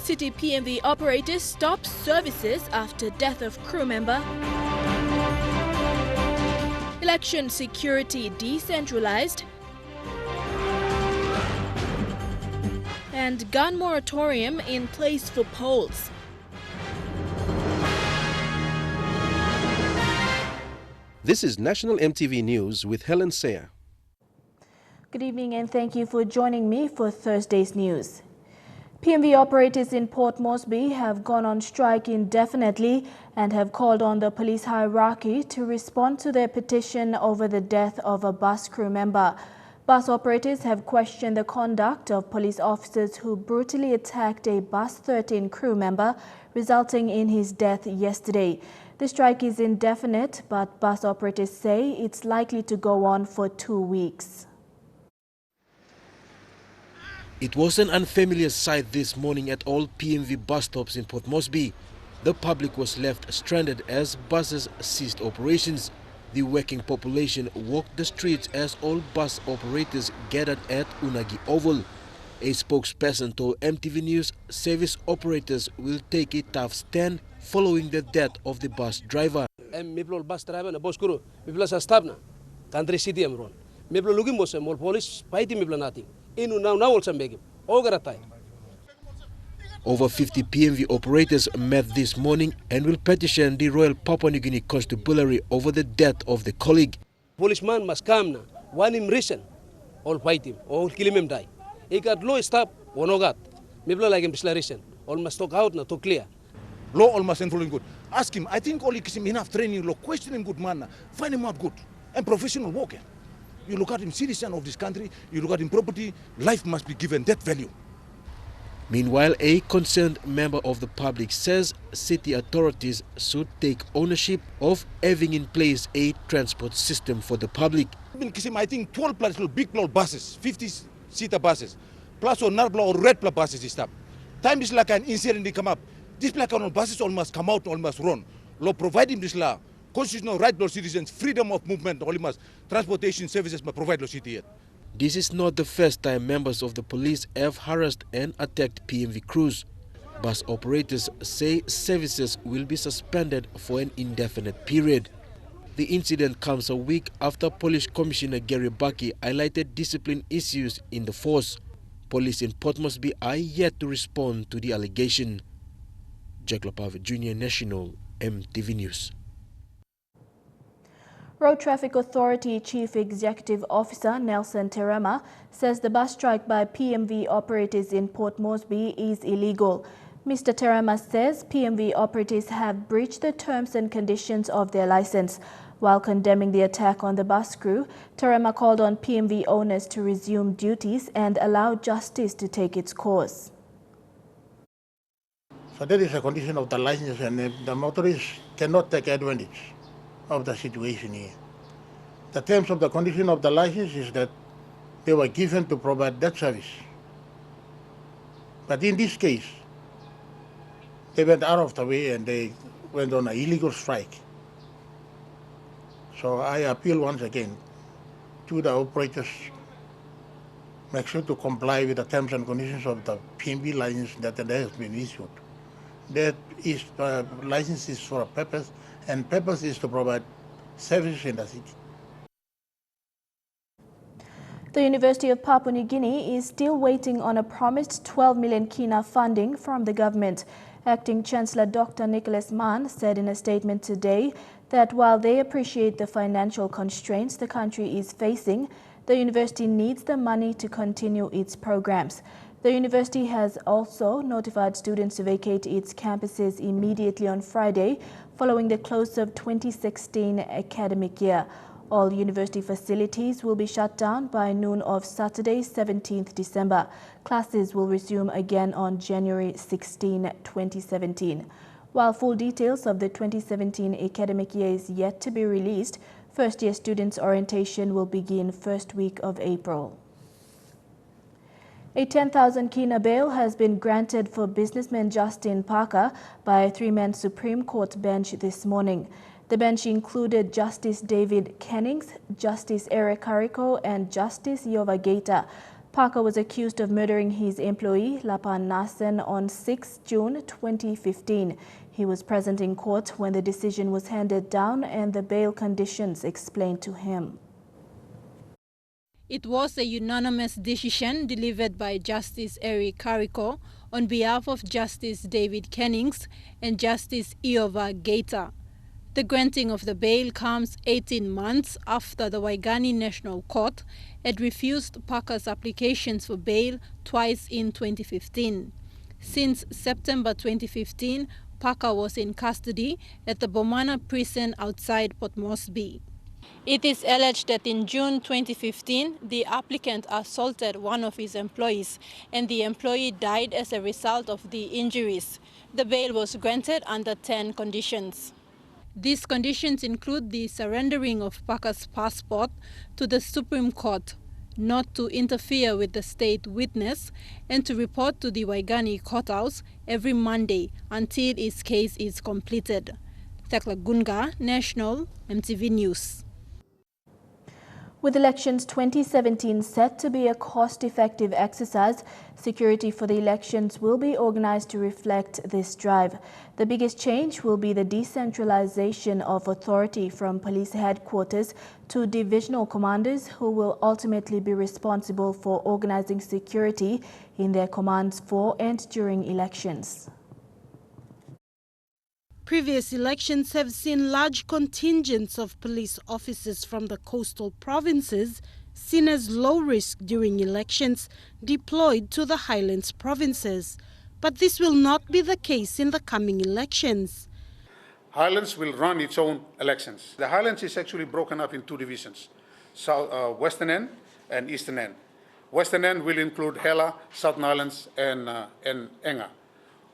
City PMV operators stop services after death of crew member. Election security decentralized. And gun moratorium in place for polls. This is National EMTV News with Helen Sayer. Good evening and thank you for joining me for Thursday's news. PMV operators in Port Moresby have gone on strike indefinitely and have called on the police hierarchy to respond to their petition over the death of a bus crew member. Bus operators have questioned the conduct of police officers who brutally attacked a Bus 13 crew member, resulting in his death yesterday. The strike is indefinite, but bus operators say it's likely to go on for 2 weeks. It was an unfamiliar sight this morning at all PMV bus stops in Port Moresby. The public was left stranded as buses ceased operations. The working population walked the streets as all bus operators gathered at Unagi Oval. A spokesperson told MTV News service operators will take a tough stand following the death of the bus driver. Bus driver na boss kuro, sa staff na country city amron. Lugim boss mol police fight nating. Inu now also megim. Ogaratai. Over 50 PMV operators met this morning and will petition the Royal Papua New Guinea Constabulary over the death of the colleague. Policeman must come na one him reason all fight him all kill him die. Ikat law stop wonogat. Mibla like him declaration. All must talk out na to clear. Law almost enfollowing good. Ask him. I think only gives him enough training. Law question him good man. Find him out good and professional worker. You look at him citizen of this country. You look at him property. Life must be given that value. Meanwhile, a concerned member of the public says city authorities should take ownership of having in place a transport system for the public. I think 12 plus big buses, 50-seater buses, plus or narbla or red plus buses is stop. Time is like an incident they come up. This black on buses all must come out, all must run. Law providing this law, constitutional right law citizens, freedom of movement, all must transportation services must provide law city yet. This is not the first time members of the police have harassed and attacked PMV crews. Bus operators say services will be suspended for an indefinite period. The incident comes a week after Police Commissioner Gary Baki highlighted discipline issues in the force. Police in Port Moresby are yet to respond to the allegation. Jack Lapave Jr. National EMTV News. Road Traffic Authority Chief Executive Officer Nelson Terema says the bus strike by PMV operators in Port Moresby is illegal. Mr. Terema says PMV operators have breached the terms and conditions of their license. While condemning the attack on the bus crew, Terema called on PMV owners to resume duties and allow justice to take its course. So that is a condition of the license, and the motorists cannot take advantage of the situation here. The terms of the condition of the license is that they were given to provide that service. But in this case, they went out of the way and they went on an illegal strike. So I appeal once again to the operators, make sure to comply with the terms and conditions of the PMV license that has been issued. That is, license is for a purpose, and purpose is to provide services in the city. The University of Papua New Guinea is still waiting on a promised 12 million kina funding from the government. Acting Chancellor Dr. Nicholas Mann said in a statement today that while they appreciate the financial constraints the country is facing, the university needs the money to continue its programs. The university has also notified students to vacate its campuses immediately on Friday following the close of 2016 academic year. All university facilities will be shut down by noon of Saturday, 17th December. Classes will resume again on January 16, 2017. While full details of the 2017 academic year is yet to be released, first-year students' orientation will begin first week of April. A 10,000 kina bail has been granted for businessman Justin Parker by a three-man Supreme Court bench this morning. The bench included Justice David Kennings, Justice Eric Carrico, and Justice Yova Gaeta. Parker was accused of murdering his employee, Lapan Nasen, on 6 June 2015. He was present in court when the decision was handed down and the bail conditions explained to him. It was a unanimous decision delivered by Justice Eric Kariko on behalf of Justice David Kennings and Justice Iova Gaeta. The granting of the bail comes 18 months after the Guinea National Court had refused Parker's applications for bail twice in 2015. Since September 2015, Parker was in custody at the Bomana prison outside Port Moresby. It is alleged that in June 2015, the applicant assaulted one of his employees and the employee died as a result of the injuries. The bail was granted under 10 conditions. These conditions include the surrendering of Parker's passport to the Supreme Court, not to interfere with the state witness, and to report to the Waigani courthouse every Monday until his case is completed. Thekla Gunga, National EMTV News. With elections 2017 set to be a cost-effective exercise, security for the elections will be organized to reflect this drive. The biggest change will be the decentralization of authority from police headquarters to divisional commanders, who will ultimately be responsible for organizing security in their commands for and during elections. Previous elections have seen large contingents of police officers from the coastal provinces, seen as low risk during elections, deployed to the highlands provinces. But this will not be the case in the coming elections. Highlands will run its own elections. The Highlands is actually broken up in two divisions, Western End and Eastern End. Western End will include Hela, Southern Highlands, and Enga.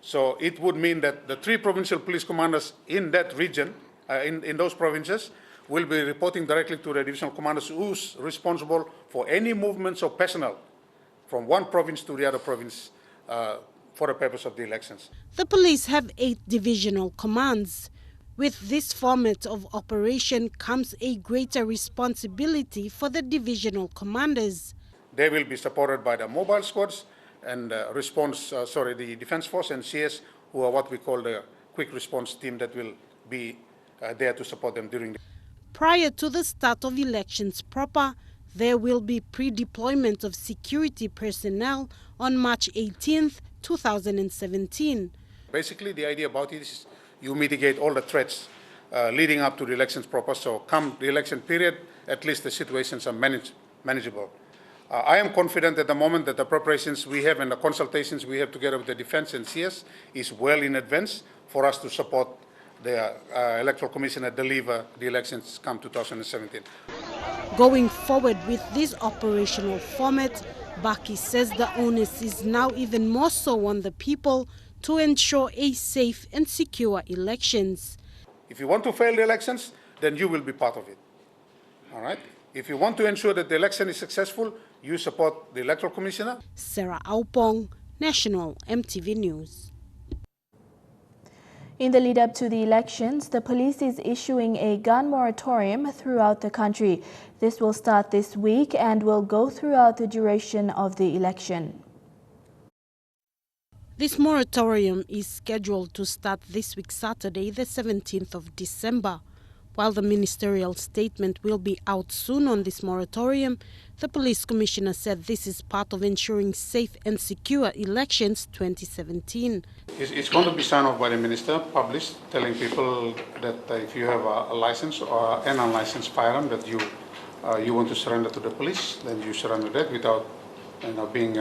So it would mean that the 3 provincial police commanders in that region, in those provinces, will be reporting directly to the divisional commanders who's responsible for any movements of personnel from one province to the other province for the purpose of the elections. The police have 8 divisional commands. With this format of operation comes a greater responsibility for the divisional commanders. They will be supported by the mobile squads and the Defence Force and CS, who are what we call the quick response team that will be there to support them during the... Prior to the start of elections proper, there will be pre-deployment of security personnel on March 18th, 2017. Basically, the idea about it is you mitigate all the threats leading up to the elections proper, so come the election period, at least the situations are manageable. I am confident at the moment that the preparations we have and the consultations we have together with the Defence and CS is well in advance for us to support the Electoral Commission and deliver the elections come 2017. Going forward with this operational format, Baki says the onus is now even more so on the people to ensure a safe and secure elections. If you want to fail the elections, then you will be part of it. All right? If you want to ensure that the election is successful, you support the Electoral Commissioner. Sarah Aupong, National EMTV News. In the lead up to the elections, the police is issuing a gun moratorium throughout the country. This will start this week and will go throughout the duration of the election. This moratorium is scheduled to start this week, Saturday, the 17th of December. While the ministerial statement will be out soon on this moratorium, the police commissioner said this is part of ensuring safe and secure elections 2017. It's going to be signed off by the minister, published, telling people that if you have a license or an unlicensed firearm that you want to surrender to the police, then you surrender that without being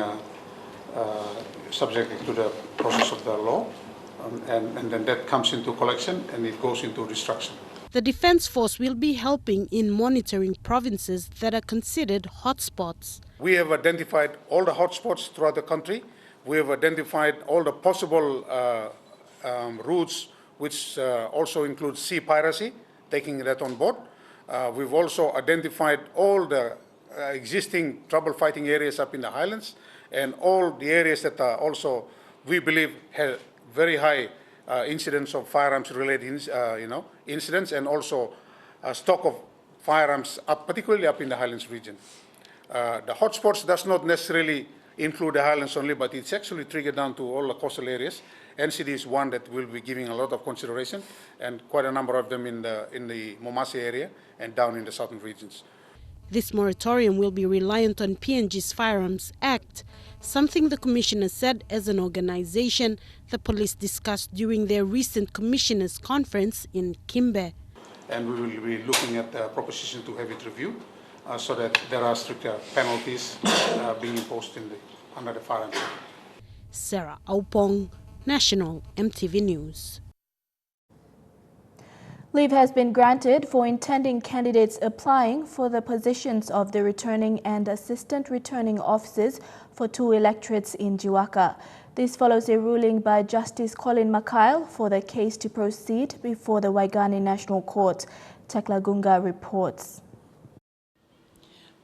subject to the process of the law. And then that comes into collection and it goes into destruction. The Defence Force will be helping in monitoring provinces that are considered hotspots. We have identified all the hotspots throughout the country. We have identified all the possible routes, which also include sea piracy, taking that on board. We've also identified all the existing trouble-fighting areas up in the highlands and all the areas that are also, we believe, have very high incidents of firearms-related incidents, and also stock of firearms, particularly up in the highlands region. The hotspots does not necessarily include the highlands only, but it's actually triggered down to all the coastal areas. NCD is one that will be giving a lot of consideration, and quite a number of them in the Momasi area and down in the southern regions. This moratorium will be reliant on PNG's Firearms Act, something the Commissioner said as an organization the police discussed during their recent Commissioners' Conference in Kimbe. And we will be looking at the proposition to have it reviewed so that there are stricter penalties being imposed under the Firearms Act. Sarah Aupong, National EMTV News. Leave has been granted for intending candidates applying for the positions of the returning and assistant returning officers for 2 electorates in Jiwaka. This follows a ruling by Justice Colin McKyle for the case to proceed before the Waigani National Court. Tekla Gunga reports.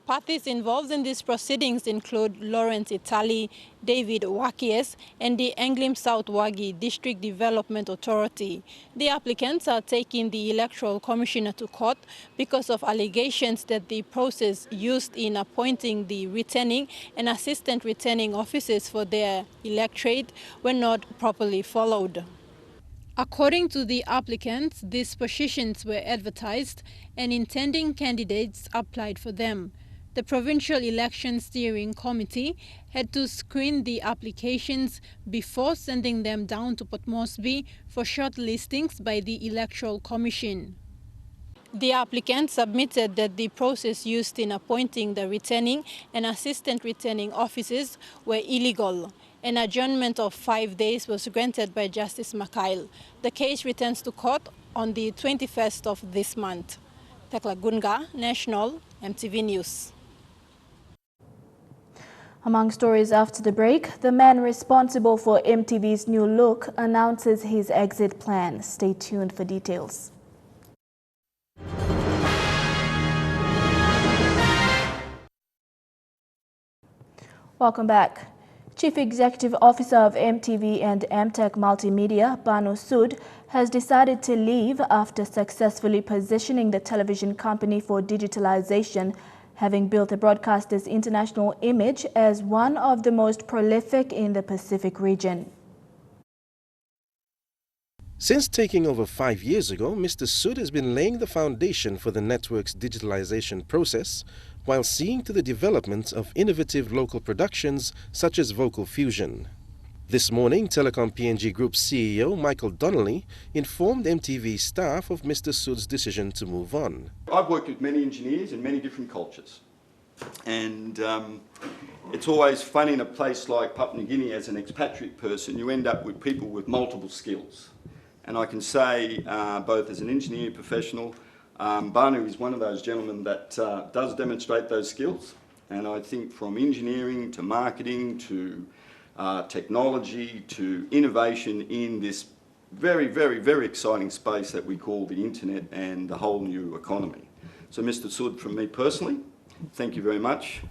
Parties involved in these proceedings include Lawrence Itali, David Wakies, and the Anglim South Wagi District Development Authority. The applicants are taking the Electoral Commissioner to court because of allegations that the process used in appointing the returning and assistant returning officers for their electorate were not properly followed. According to the applicants, these positions were advertised and intending candidates applied for them. The Provincial Election Steering Committee had to screen the applications before sending them down to Port Moresby for shortlistings by the Electoral Commission. The applicants submitted that the process used in appointing the returning and assistant returning officers were illegal. An adjournment of 5 days was granted by Justice McKyle. The case returns to court on the 21st of this month. Tekla Gunga, National EMTV News. Among stories after the break, the man responsible for MTV's new look announces his exit plan. Stay tuned for details. Welcome back. Chief Executive Officer of MTV and MTech Multimedia, Banu Sood, has decided to leave after successfully positioning the television company for digitalization, having built the broadcaster's international image as one of the most prolific in the Pacific region. Since taking over 5 years ago, Mr. Sood has been laying the foundation for the network's digitalization process while seeing to the development of innovative local productions such as Vocal Fusion. This morning, Telecom PNG Group CEO Michael Donnelly informed MTV staff of Mr. Sood's decision to move on. I've worked with many engineers in many different cultures, and it's always fun in a place like Papua New Guinea. As an expatriate person, you end up with people with multiple skills. And I can say, both as an engineer professional, Banu is one of those gentlemen that does demonstrate those skills. And I think from engineering to marketing to technology to innovation in this very, very, very exciting space that we call the internet and the whole new economy. So Mr. Sood, from me personally, thank you very much.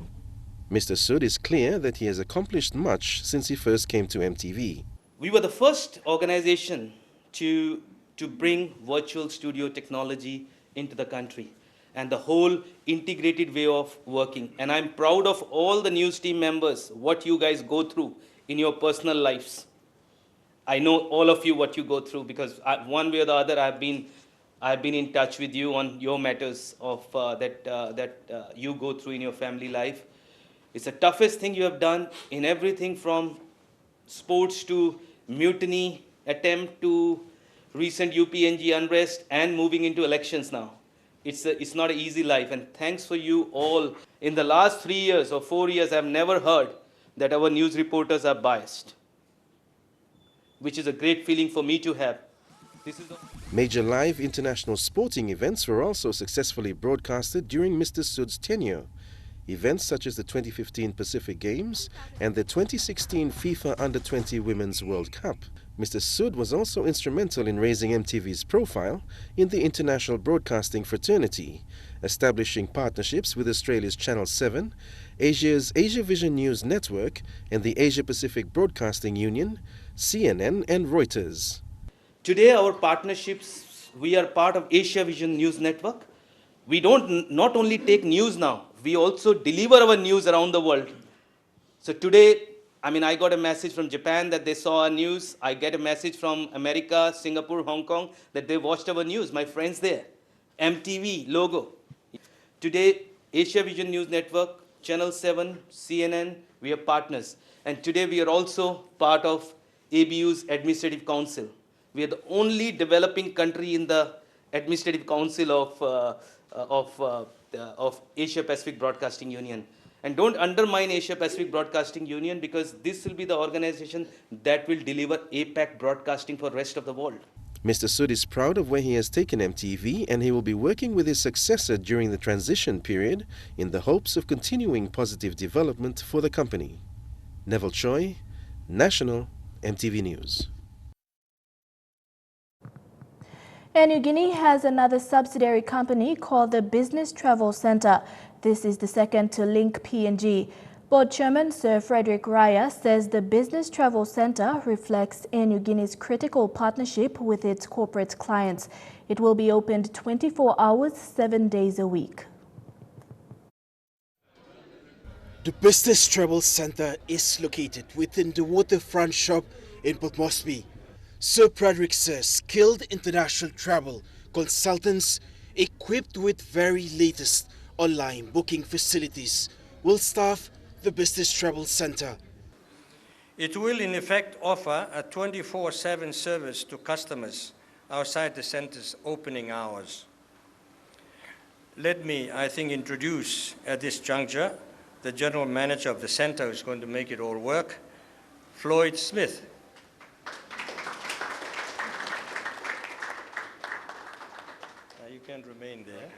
Mr. Sood is clear that he has accomplished much since he first came to MTV. We were the first organization to bring virtual studio technology into the country and the whole integrated way of working. And I'm proud of all the news team members, what you guys go through in your personal lives. I know all of you what you go through because one way or the other I've been in touch with you on your matters of that you go through in your family life. It's the toughest thing you have done in everything from sports to mutiny attempt to recent UPNG unrest and moving into elections now. It's not an easy life, and thanks for you all. In the last 3 years or 4 years, I've never heard that our news reporters are biased, which is a great feeling for me to have. Major live international sporting events were also successfully broadcasted during Mr. Sood's tenure. Events such as the 2015 Pacific Games and the 2016 FIFA Under-20 Women's World Cup. Mr. Sood was also instrumental in raising MTV's profile in the international broadcasting fraternity, establishing partnerships with Australia's Channel 7, Asia's Asia Vision News Network, and the Asia Pacific Broadcasting Union, CNN, and Reuters. Today, our partnerships, we are part of Asia Vision News Network. We don't not only take news now we also deliver our news around the world. So today, I got a message from Japan that they saw our news. I get a message from America, Singapore, Hong Kong that they watched our news. My friends there. MTV logo. Today, Asia Vision News Network, Channel 7, CNN, we are partners. And today we are also part of ABU's Administrative Council. We are the only developing country in the Administrative Council of Asia Pacific Broadcasting Union. And don't undermine Asia Pacific Broadcasting Union, because this will be the organization that will deliver APAC broadcasting for the rest of the world. Mr. Sood is proud of where he has taken MTV, and he will be working with his successor during the transition period in the hopes of continuing positive development for the company. Neville Choi, National MTV News. Air Guinea has another subsidiary company called the Business Travel Centre. This is the second to link PNG. Board Chairman Sir Frederick Raya says the Business Travel Centre reflects Air Guinea's critical partnership with its corporate clients. It will be opened 24 hours, 7 days a week. The Business Travel Centre is located within the waterfront shop in Port Moresby. Sir Frederick says skilled international travel consultants equipped with very latest online booking facilities will staff the Business Travel Centre. It will in effect offer a 24/7 service to customers outside the centre's opening hours. Let me, introduce at this juncture the General Manager of the centre who's going to make it all work, Floyd Smith. You can remain there.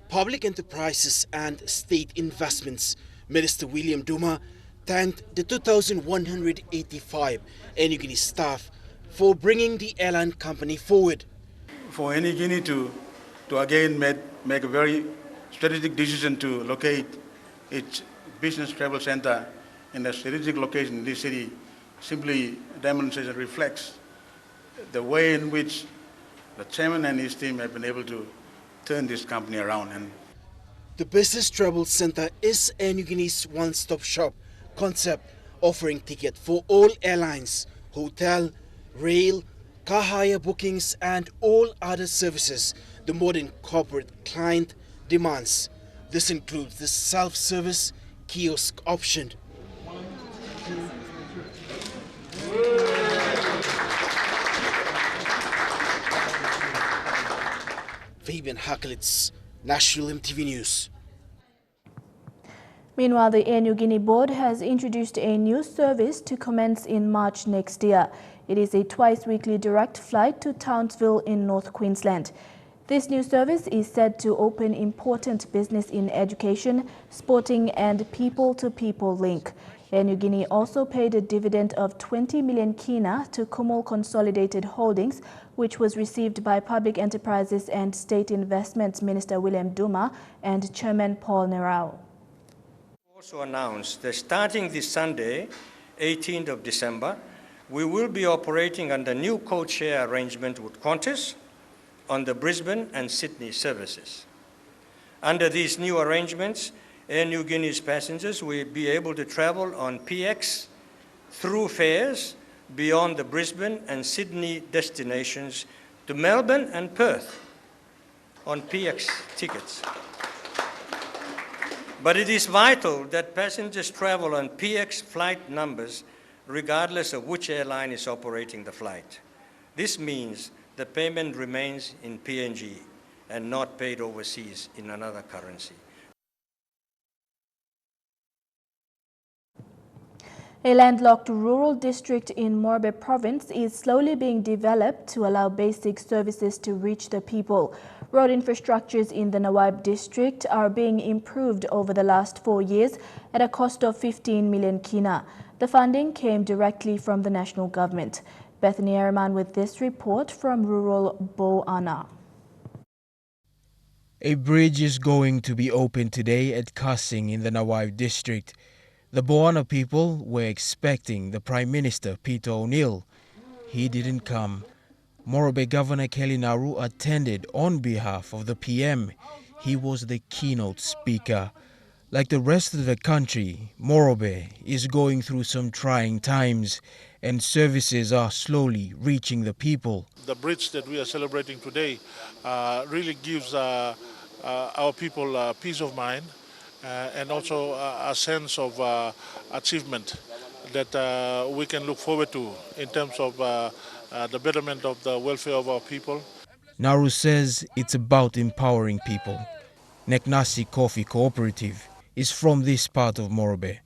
Public Enterprises and State Investments Minister William Duma thanked the 2,185 Air Guinea staff for bringing the airline company forward. For Air Guinea to again make a very strategic decision to locate its business travel center in a strategic location in this city simply demonstrates and reflects the way in which the chairman and his team have been able to turn this company around. And the Business Travel Centre is Air Guinea's one-stop shop concept, offering tickets for all airlines, hotel, rail, car hire bookings and all other services the modern corporate client demands. This includes the self-service kiosk option. Fabian Hakelitz, National MTV News. Meanwhile, the Air Guinea Board has introduced a new service to commence in March next year. It is a twice-weekly direct flight to Townsville in North Queensland. This new service is said to open important business in education, sporting and people-to-people link. Air Guinea also paid a dividend of 20 million kina to Kumul Consolidated Holdings, which was received by Public Enterprises and State Investments Minister William Duma and Chairman Paul Nerau. Also announced that starting this Sunday, 18th of December, we will be operating under new code-share arrangement with Qantas on the Brisbane and Sydney services. Under these new arrangements, Air Guinea's passengers will be able to travel on PX through fares beyond the Brisbane and Sydney destinations to Melbourne and Perth on PX tickets. But it is vital that passengers travel on PX flight numbers regardless of which airline is operating the flight. This means the payment remains in PNG and not paid overseas in another currency. A landlocked rural district in Morbe province is slowly being developed to allow basic services to reach the people. Road infrastructures in the Nawab district are being improved over the last 4 years at a cost of 15 million kina. The funding came directly from the national government. Bethany Araman with this report from rural Boana. A bridge is going to be opened today at Kasing in the Nawab district. The Boana people were expecting the Prime Minister, Peter O'Neill. He didn't come. Morobe Governor Kelly Naru attended on behalf of the PM. he was the keynote speaker. Like the rest of the country, Morobe is going through some trying times, and services are slowly reaching the people. The bridge that we are celebrating today really gives our people peace of mind and also a sense of achievement that we can look forward to in terms of the betterment of the welfare of our people. Nauru says it's about empowering people. Neknasi Coffee Cooperative is from this part of Morobe.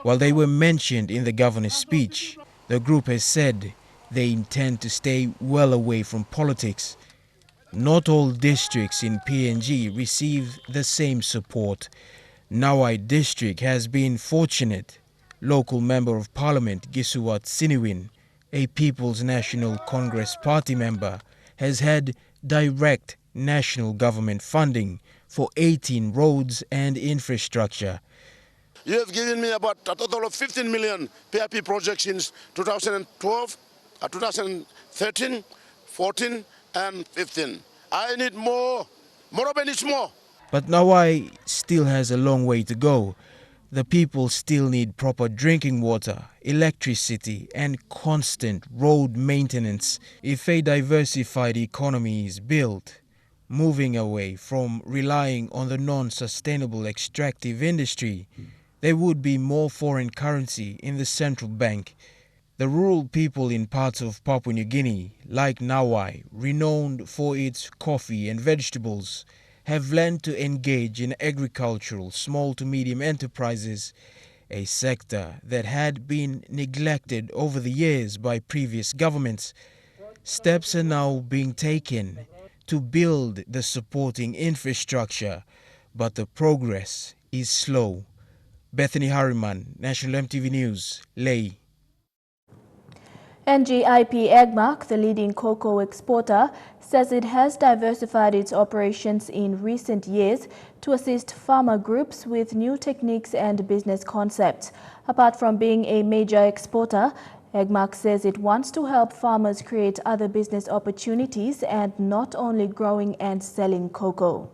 While they were mentioned in the governor's speech, the group has said they intend to stay well away from politics. Not all districts in PNG receive the same support. Nawai district has been fortunate. Local Member of Parliament Gisuwat Siniwin, a People's National Congress party member, has had direct national government funding for 18 roads and infrastructure. You have given me about a total of 15 million PRP projects since 2012, 2013, 14 and 15. I need more. Morobe needs more. But Nawai still has a long way to go. The people still need proper drinking water, electricity and constant road maintenance if a diversified economy is built. Moving away from relying on the non-sustainable extractive industry, there would be more foreign currency in the central bank. The rural people in parts of Papua New Guinea, like Nawai, renowned for its coffee and vegetables, have learned to engage in agricultural small to medium enterprises, a sector that had been neglected over the years by previous governments. Steps are now being taken to build the supporting infrastructure, but the progress is slow. Bethany Harriman, National EMTV News, Lae. NGIP Agmark, the leading cocoa exporter, says it has diversified its operations in recent years to assist farmer groups with new techniques and business concepts. Apart from being a major exporter, Agmark says it wants to help farmers create other business opportunities and not only growing and selling cocoa.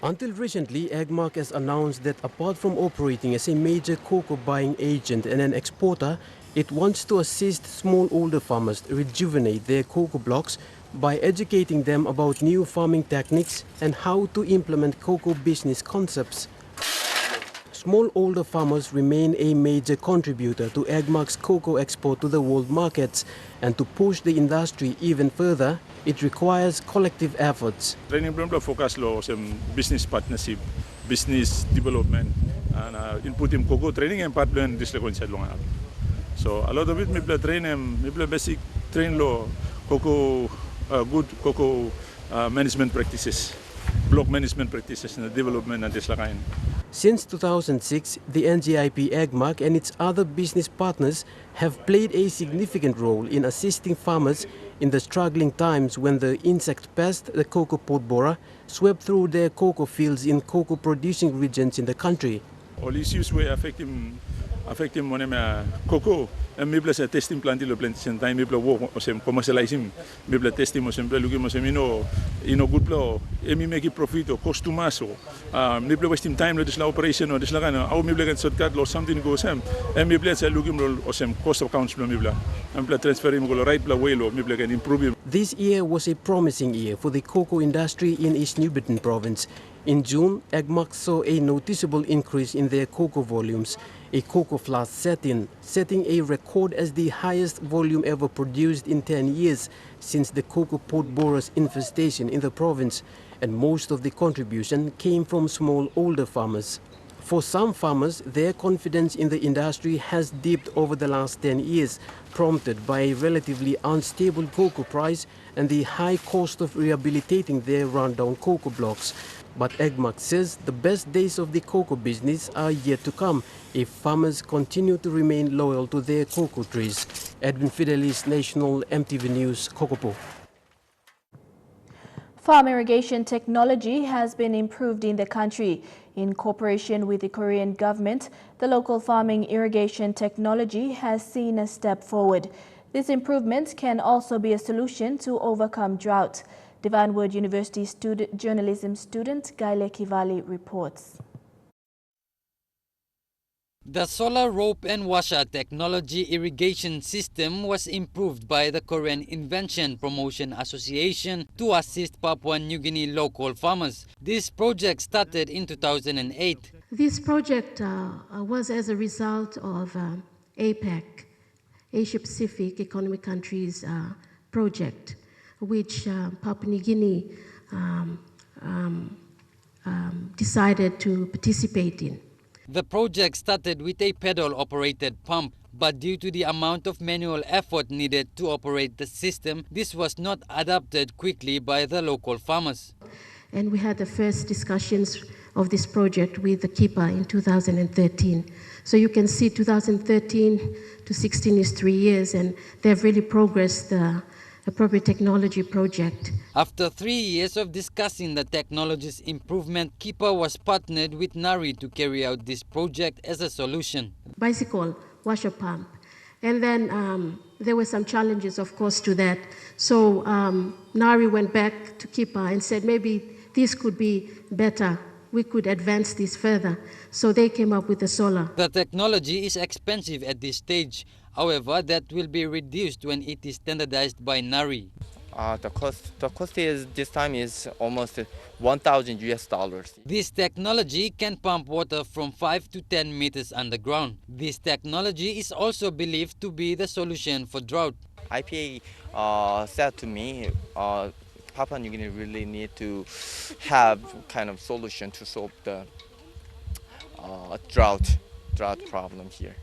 Until recently, Agmark has announced that apart from operating as a major cocoa buying agent and an exporter, it wants to assist smallholder farmers rejuvenate their cocoa blocks by educating them about new farming techniques and how to implement cocoa business concepts. Smallholder farmers remain a major contributor to Agmark's cocoa export to the world markets, and to push the industry even further, it requires collective efforts. Training program focus on business partnership, business development, and input in cocoa training and part learn this level. So a lot of it, me train them, me basic train law, cocoa, good cocoa management practices, block management practices, and development and this kind. Since 2006, the NGIP Agmark and its other business partners have played a significant role in assisting farmers in the struggling times when the insect pest, the cocoa pod borer, swept through their cocoa fields in cocoa producing regions in the country. All issues were affecting cocoa, and maybe a testing plant in the plantation time, maybe work or commercializing, maybe testing or looking at good flow, and make it profit or cost too much, maybe wasting time with this operation or this like, how maybe get shortcut or something goes and maybe let's looking or some cost accounts, maybe and transferring go right way or maybe can improve. This year was a promising year for the cocoa industry in East New Britain province. In June, Agmark saw a noticeable increase in their cocoa volumes. A cocoa flash setting a record as the highest volume ever produced in 10 years since the cocoa pod borer's infestation in the province, and most of the contribution came from smallholder farmers. For some farmers, their confidence in the industry has dipped over the last 10 years, prompted by a relatively unstable cocoa price and the high cost of rehabilitating their rundown cocoa blocks. But Agmark says the best days of the cocoa business are yet to come if farmers continue to remain loyal to their cocoa trees. Edwin Fidelis, National EMTV News, Kokopo. Farm irrigation technology has been improved in the country. In cooperation with the Korean government, the local farming irrigation technology has seen a step forward. These improvements can also be a solution to overcome drought. Divine Word University journalism student Gaile Kivali reports. The solar rope and washer technology irrigation system was improved by the Korean Invention Promotion Association to assist Papua New Guinea local farmers. This project started in 2008. This project was as a result of APEC, Asia Pacific Economic Countries project, which Papua New Guinea decided to participate in. The project started with a pedal-operated pump, but due to the amount of manual effort needed to operate the system, this was not adopted quickly by the local farmers. And we had the first discussions of this project with the keeper in 2013. So you can see 2013 to 16 is 3 years, and they've really progressed the appropriate technology project. After 3 years of discussing the technology's improvement, Keeper was partnered with NARI to carry out this project as a solution. Bicycle washer pump. And then there were some challenges, of course, to that. So NARI went back to Keeper and said, maybe this could be better. We could advance this further. So they came up with the solar. The technology is expensive at this stage. However, that will be reduced when it is standardized by NARI. The cost is this time is almost $1,000. This technology can pump water from 5 to 10 meters underground. This technology is also believed to be the solution for drought. IPA said to me, Papua New Guinea really need to have kind of solution to solve the drought problem here.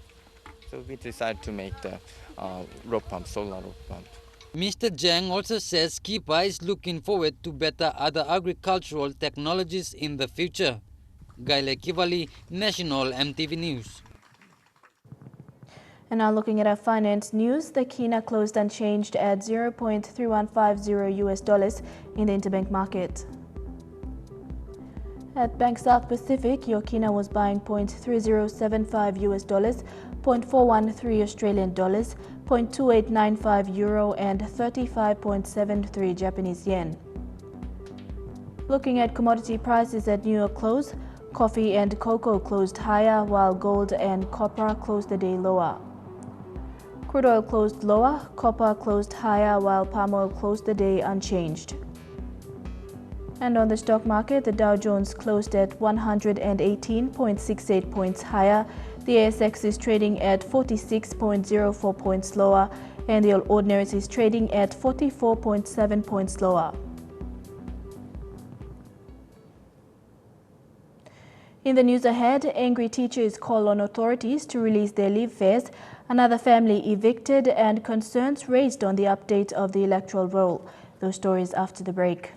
So we decided to make the rope pump, solar rope pump. Mr. Zhang also says Kipa is looking forward to better other agricultural technologies in the future. Gaile Kivali, National EMTV News. And now looking at our finance news, the kina closed unchanged at $0.3150 in the interbank market. At Bank South Pacific, your kina was buying $0.3075, $0.413 Australian dollars, $0.2895 euro and 35.73 Japanese yen. Looking at commodity prices at New York close, coffee and cocoa closed higher while gold and copper closed the day lower. Crude oil closed lower, copper closed higher while palm oil closed the day unchanged. And on the stock market, the Dow Jones closed at 118.68 points higher. The ASX is trading at 46.04 points lower, and the All Ordinaries is trading at 44.7 points lower. In the news ahead, angry teachers call on authorities to release their leave fares, another family evicted, and concerns raised on the update of the electoral roll. Those stories after the break.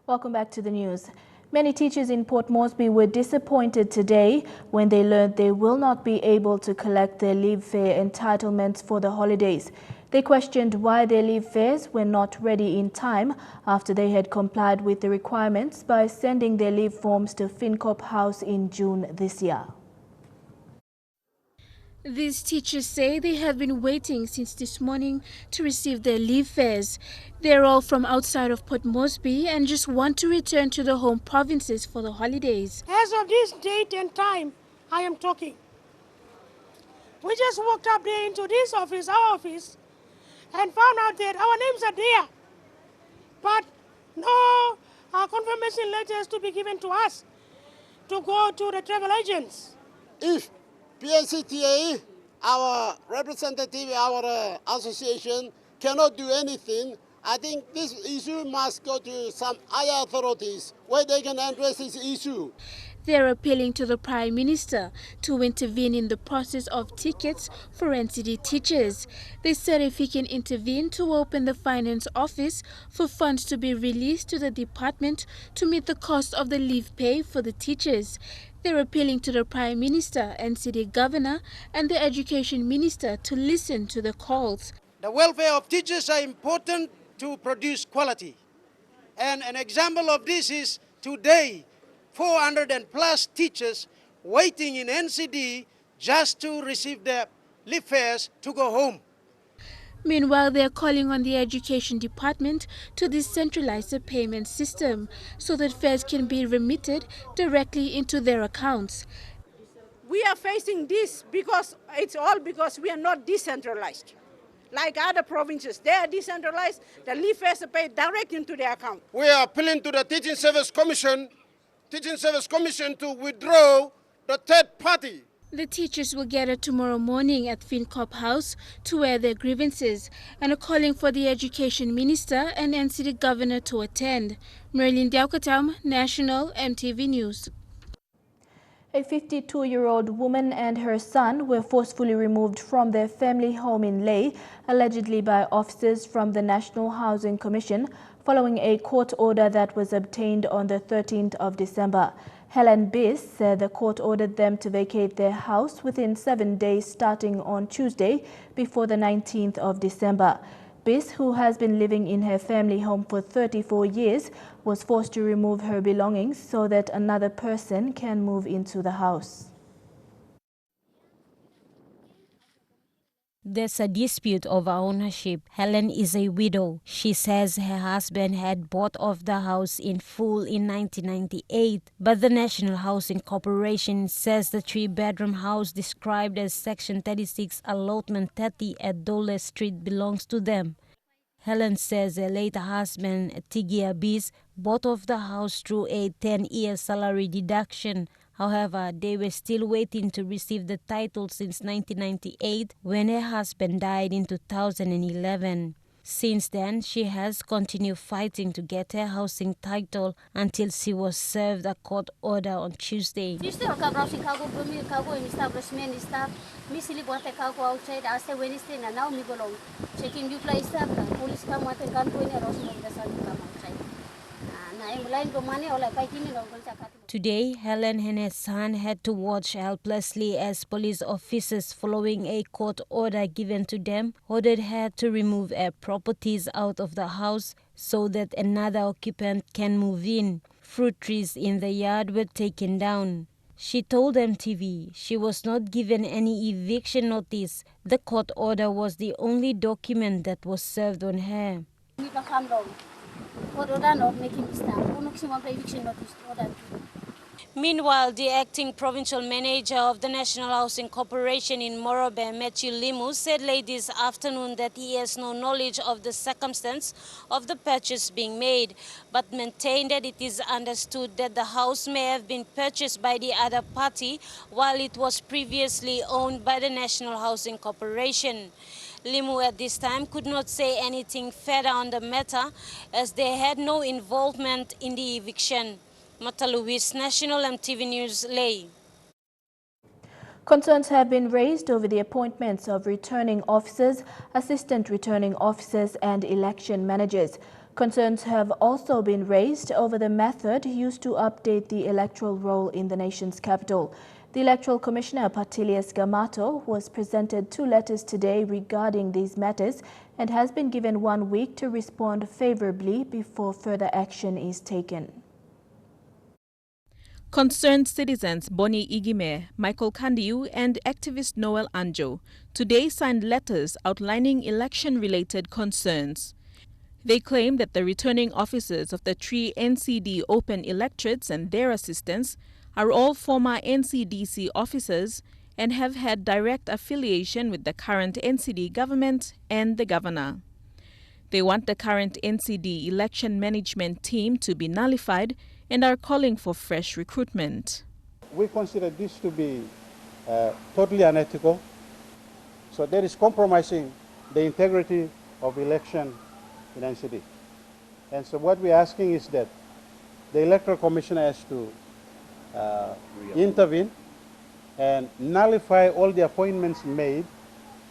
Welcome back to the news. Many teachers in Port Moresby were disappointed today when they learned they will not be able to collect their leave fare entitlements for the holidays. They questioned why their leave fares were not ready in time after they had complied with the requirements by sending their leave forms to FinCorp House in June this year. These teachers say they have been waiting since this morning to receive their leave fares. They're all from outside of Port Moresby and just want to return to their home provinces for the holidays. As of this date and time, I am talking. We just walked up there into this office, our office, and found out that our names are there, but no confirmation letters to be given to us to go to the travel agents. If PNCTA, our representative, our association, cannot do anything, I think this issue must go to some higher authorities where they can address this issue. They're appealing to the Prime Minister to intervene in the process of tickets for NCD teachers. They said if he can intervene to open the Finance Office for funds to be released to the department to meet the cost of the leave pay for the teachers. They're appealing to the Prime Minister, NCD Governor and the Education Minister to listen to the calls. The welfare of teachers are important to produce quality. And an example of this is today, 400 and plus teachers waiting in NCD just to receive their lift fares to go home. Meanwhile, they are calling on the Education Department to decentralize the payment system so that fares can be remitted directly into their accounts. We are facing this because it's all because we are not decentralized. Like other provinces, they are decentralized, the leave fares are paid direct into their account. We are appealing to the Teaching Service Commission to withdraw the third party. The teachers will gather tomorrow morning at FinCorp House to air their grievances and are calling for the Education Minister and NCD Governor to attend. Merlin Diaukatam, National EMTV News. A 52-year-old woman and her son were forcefully removed from their family home in Leh, allegedly by officers from the National Housing Commission, following a court order that was obtained on the 13th of December. Helen Biss said the court ordered them to vacate their house within 7 days starting on Tuesday before the 19th of December. Biss, who has been living in her family home for 34 years, was forced to remove her belongings so that another person can move into the house. There's a dispute over ownership. Helen is a widow. She says her husband had bought off the house in full in 1998, but the National Housing Corporation says the 3-bedroom house described as Section 36 Allotment 30 at Dole Street belongs to them. Helen says her late husband, Tigia Biss, bought off the house through a 10-year salary deduction. However, they were still waiting to receive the title since 1998 when her husband died in 2011. Since then, she has continued fighting to get her housing title until she was served a court order on Tuesday. Today, Helen and her son had to watch helplessly as police officers, following a court order given to them, ordered her to remove her properties out of the house so that another occupant can move in. Fruit trees in the yard were taken down. She told MTV she was not given any eviction notice. The court order was the only document that was served on her. Meanwhile, the acting provincial manager of the National Housing Corporation in Morobe, Matthew Limu, said late this afternoon that he has no knowledge of the circumstance of the purchase being made, but maintained that it is understood that the house may have been purchased by the other party while it was previously owned by the National Housing Corporation. Limu at this time could not say anything further on the matter as they had no involvement in the eviction. Mata Luis, National EMTV News, Leh. Concerns have been raised over the appointments of returning officers, assistant returning officers and election managers. Concerns have also been raised over the method used to update the electoral roll in the nation's capital. The Electoral Commissioner, Patilius Gamato, was presented 2 letters today regarding these matters and has been given 1 week to respond favorably before further action is taken. Concerned citizens Bonnie Igime, Michael Kandiu and activist Noel Anjo today signed letters outlining election-related concerns. They claim that the returning officers of the 3 NCD open electorates and their assistants are all former NCDC officers and have had direct affiliation with the current NCD government and the governor. They want the current NCD election management team to be nullified and are calling for fresh recruitment. We consider this to be totally unethical. So there is compromising the integrity of election in NCD. And so what we're asking is that the Electoral Commission has to intervene and nullify all the appointments made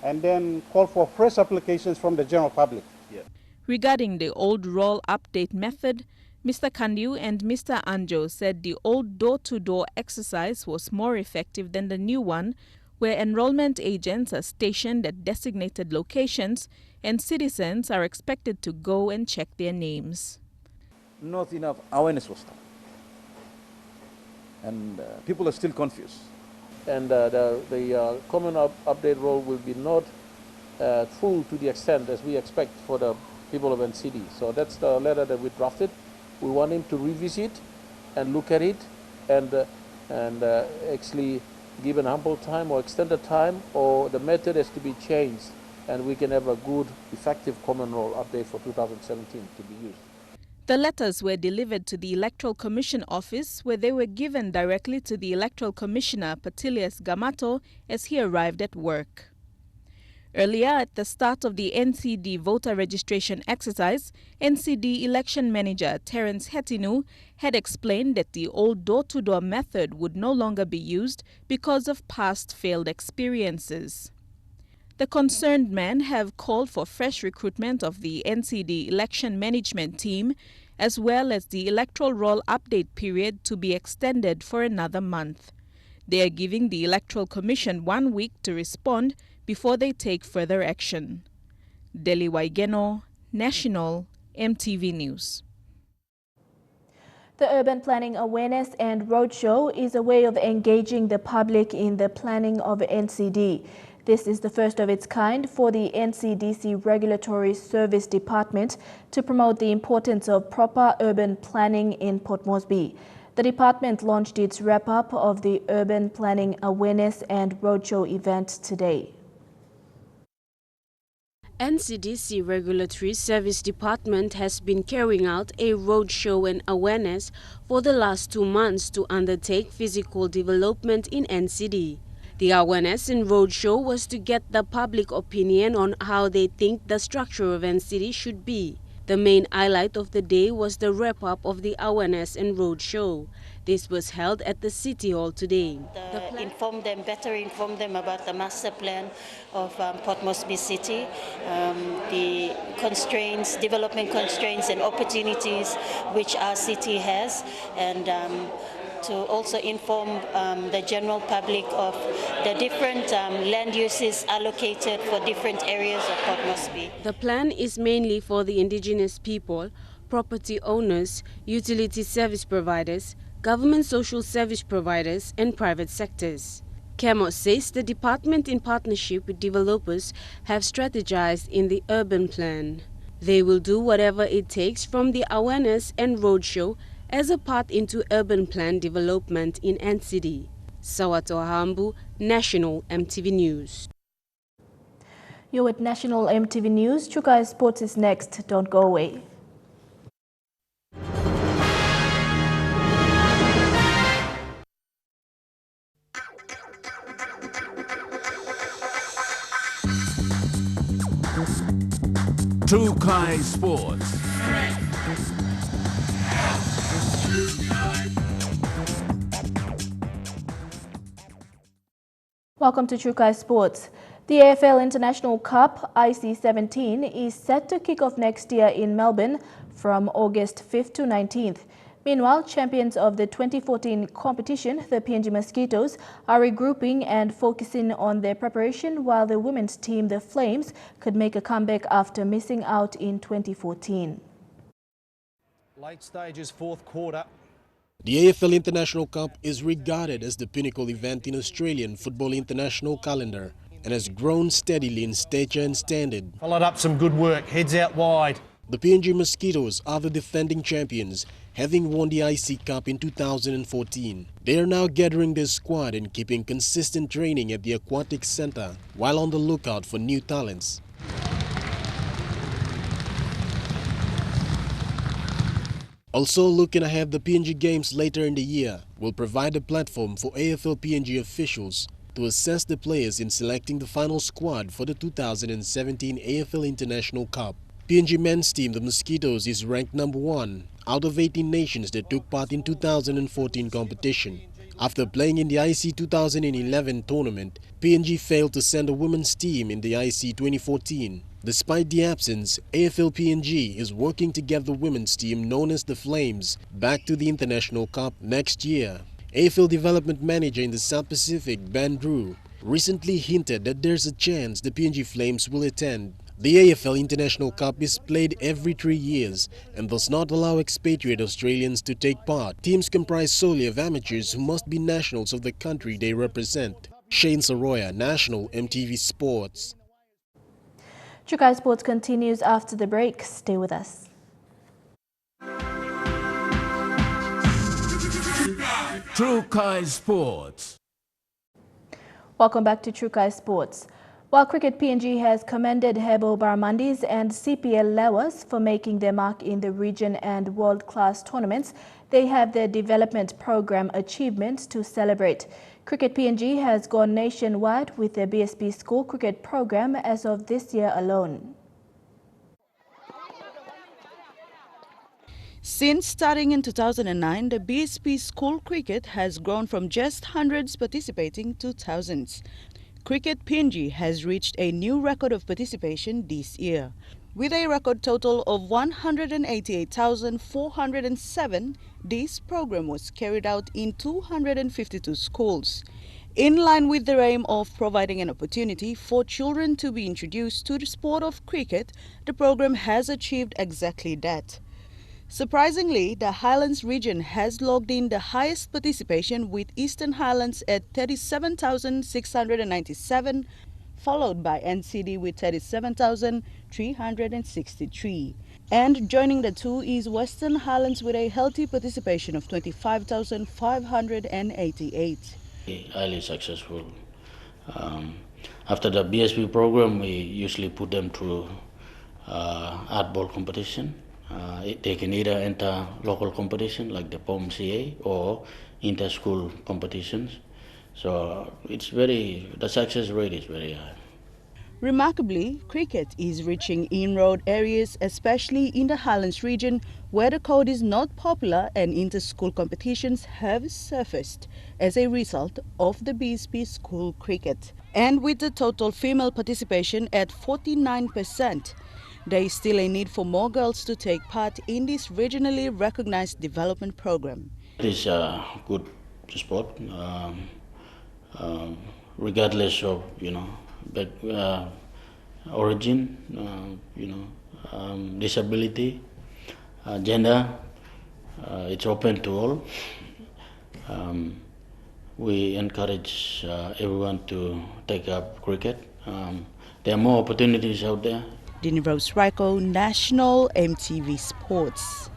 and then call for fresh applications from the general public. Yeah. Regarding the old roll update method, Mr. Kandiu and Mr. Anjo said the old door-to-door exercise was more effective than the new one, where enrollment agents are stationed at designated locations and citizens are expected to go and check their names. Not enough awareness was done. And people are still confused. and the common update role will be not full to the extent as we expect for the people of NCD. So that's the letter that we drafted. We want him to revisit and look at it and actually give an ample time or extended time, or the method has to be changed, and we can have a good, effective common role update for 2017 to be used. The letters were delivered to the Electoral Commission office, where they were given directly to the Electoral Commissioner Patilius Gamato as he arrived at work. Earlier, at the start of the NCD voter registration exercise, NCD election manager Terence Hetinu had explained that the old door-to-door method would no longer be used because of past failed experiences. The concerned men have called for fresh recruitment of the NCD election management team, as well as the electoral roll update period to be extended for another month. They are giving the Electoral Commission 1 week to respond before they take further action. Deli Waigeno, National EMTV News. The Urban Planning Awareness and Roadshow is a way of engaging the public in the planning of NCD. This is the first of its kind for the NCDC Regulatory Service Department to promote the importance of proper urban planning in Port Moresby. The department launched its wrap-up of the Urban Planning Awareness and Roadshow event today. NCDC Regulatory Service Department has been carrying out a roadshow and awareness for the last 2 months to undertake physical development in NCD. The awareness and roadshow was to get the public opinion on how they think the structure of NCD should be. The main highlight of the day was the wrap-up of the awareness and roadshow. This was held at the City Hall today. Better inform them about the master plan of Port Moresby City, the constraints, development constraints and opportunities which our city has, and to also inform the general public of the different land uses allocated for different areas of Port Moresby. The plan is mainly for the indigenous people, property owners, utility service providers, government social service providers and private sectors. Kemo says the department, in partnership with developers, have strategized in the urban plan. They will do whatever it takes from the awareness and roadshow as a part into urban plan development in NCD. Sawato Hambu, National EMTV News. You're with National EMTV News. Chukai Sports is next. Don't go away. Chukai Sports. Welcome to Chukai Sports. The Afl International Cup IC17 is set to kick off next year in Melbourne from August 5th to 19th. Meanwhile, champions of the 2014 competition, the PNG Mosquitoes, are regrouping and focusing on their preparation, while the women's team, the Flames, could make a comeback after missing out in 2014. Late stages, fourth quarter. The Afl International Cup is regarded as the pinnacle event in Australian football international calendar and has grown steadily in stature and standard. Followed up some good work, heads out wide. The PNG Mosquitoes are the defending champions, having won the IC Cup in 2014. They are now gathering their squad and keeping consistent training at the Aquatic Centre while on the lookout for new talents. Also looking ahead, the PNG Games later in the year will provide a platform for AFL PNG officials to assess the players in selecting the final squad for the 2017 AFL International Cup. PNG men's team, the Mosquitoes, is ranked number 1 out of 18 nations that took part in 2014 competition. After playing in the IC 2011 tournament, PNG failed to send a women's team in the IC 2014. Despite the absence, AFL PNG is working to get the women's team, known as the Flames, back to the International Cup next year. AFL Development Manager in the South Pacific, Ben Drew, recently hinted that there's a chance the PNG Flames will attend The Afl International Cup is played every 3 years and does not allow expatriate Australians to take part. Teams comprise solely of amateurs who must be nationals of the country they represent. Shane Saroya, National EMTV Sports. Chukai Sports continues after the break. Stay with us. Chukai Sports. Welcome back to Chukai Sports. While Cricket PNG has commended Hebo Baramandis and CPL Lawas for making their mark in the region and world-class tournaments, they have their development program achievements to celebrate. Cricket PNG has gone nationwide with their BSP school cricket program as of this year alone. Since starting in 2009, the BSP school cricket has grown from just hundreds participating to thousands. Cricket PNG has reached a new record of participation this year. With a record total of 188,407, this program was carried out in 252 schools. In line with their aim of providing an opportunity for children to be introduced to the sport of cricket, the program has achieved exactly that. Surprisingly, the Highlands region has logged in the highest participation with Eastern Highlands at 37,697, followed by NCD with 37,363. And joining the two is Western Highlands with a healthy participation of 25,588. Highly successful. After the BSP program, we usually put them through hardball competition. They can either enter local competition like the POM-CA or inter-school competitions. So the success rate is very high. Remarkably, cricket is reaching inroad areas, especially in the Highlands region, where the code is not popular and inter-school competitions have surfaced as a result of the BSP school cricket. And with the total female participation at 49%, there is still a need for more girls to take part in this regionally recognized development program. It is a good sport, regardless of origin, disability, gender. It's open to all. We encourage everyone to take up cricket. There are more opportunities out there. Dini Rose Raiko, National EMTV Sports.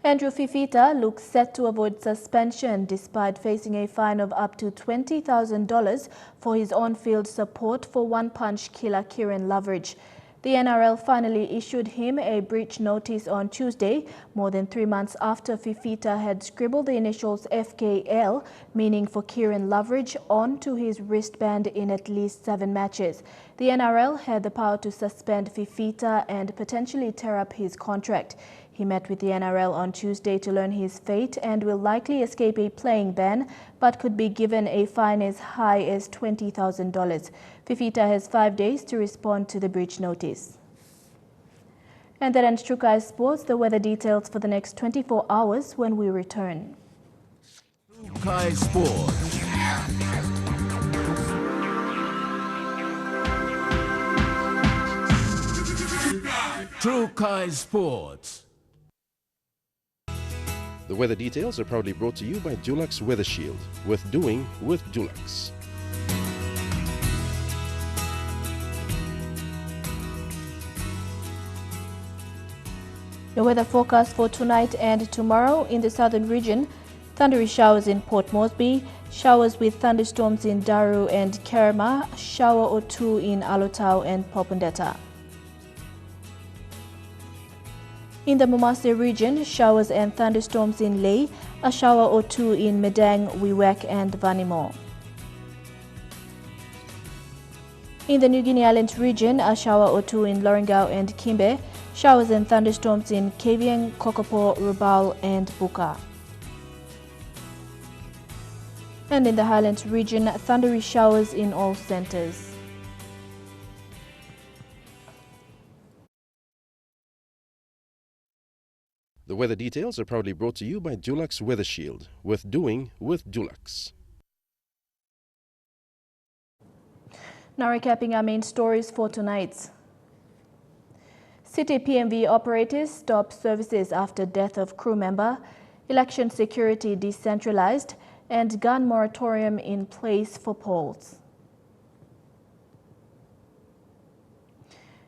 Andrew Fifita looks set to avoid suspension despite facing a fine of up to $20,000 for his on-field support for one-punch killer Kieran Loveridge. The NRL finally issued him a breach notice on Tuesday, more than 3 months after Fifita had scribbled the initials FKL, meaning for Kieran Loveridge, onto his wristband in at least 7 matches. The NRL had the power to suspend Fifita and potentially tear up his contract. He met with the NRL on Tuesday to learn his fate and will likely escape a playing ban, but could be given a fine as high as $20,000. Fifita has 5 days to respond to the breach notice. And that ends Chukai Sports. The weather details for the next 24 hours when we return. Chukai Sports. Chukai Sports. The weather details are proudly brought to you by Dulux Weather Shield. Worth doing with Dulux. The weather forecast for tonight and tomorrow in the southern region: thundery showers in Port Moresby, showers with thunderstorms in Daru and Kerma, shower or two in Alotau and Popondetta. In the Momase region, showers and thunderstorms in Lae, a shower or two in Medang, Wewak and Vanimo. In the New Guinea Islands region, a shower or two in Lorengau and Kimbe, showers and thunderstorms in Kavieng, Kokopo, Rubal and Buka. And in the Highlands region, thundery showers in all centres. The weather details are proudly brought to you by Dulux Weather Shield. Worth doing with Dulux. Now recapping our main stories for tonight. City PMV operators stop services after death of crew member, election security decentralized, and gun moratorium in place for polls.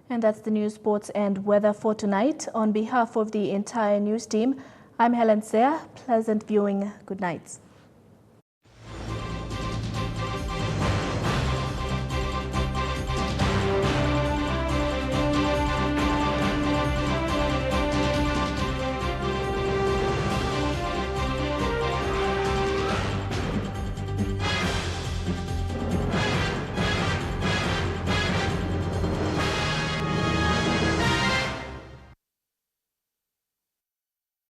And that's the news, sports and weather for tonight. On behalf of the entire news team, I'm Helen Seah. Pleasant viewing. Good night.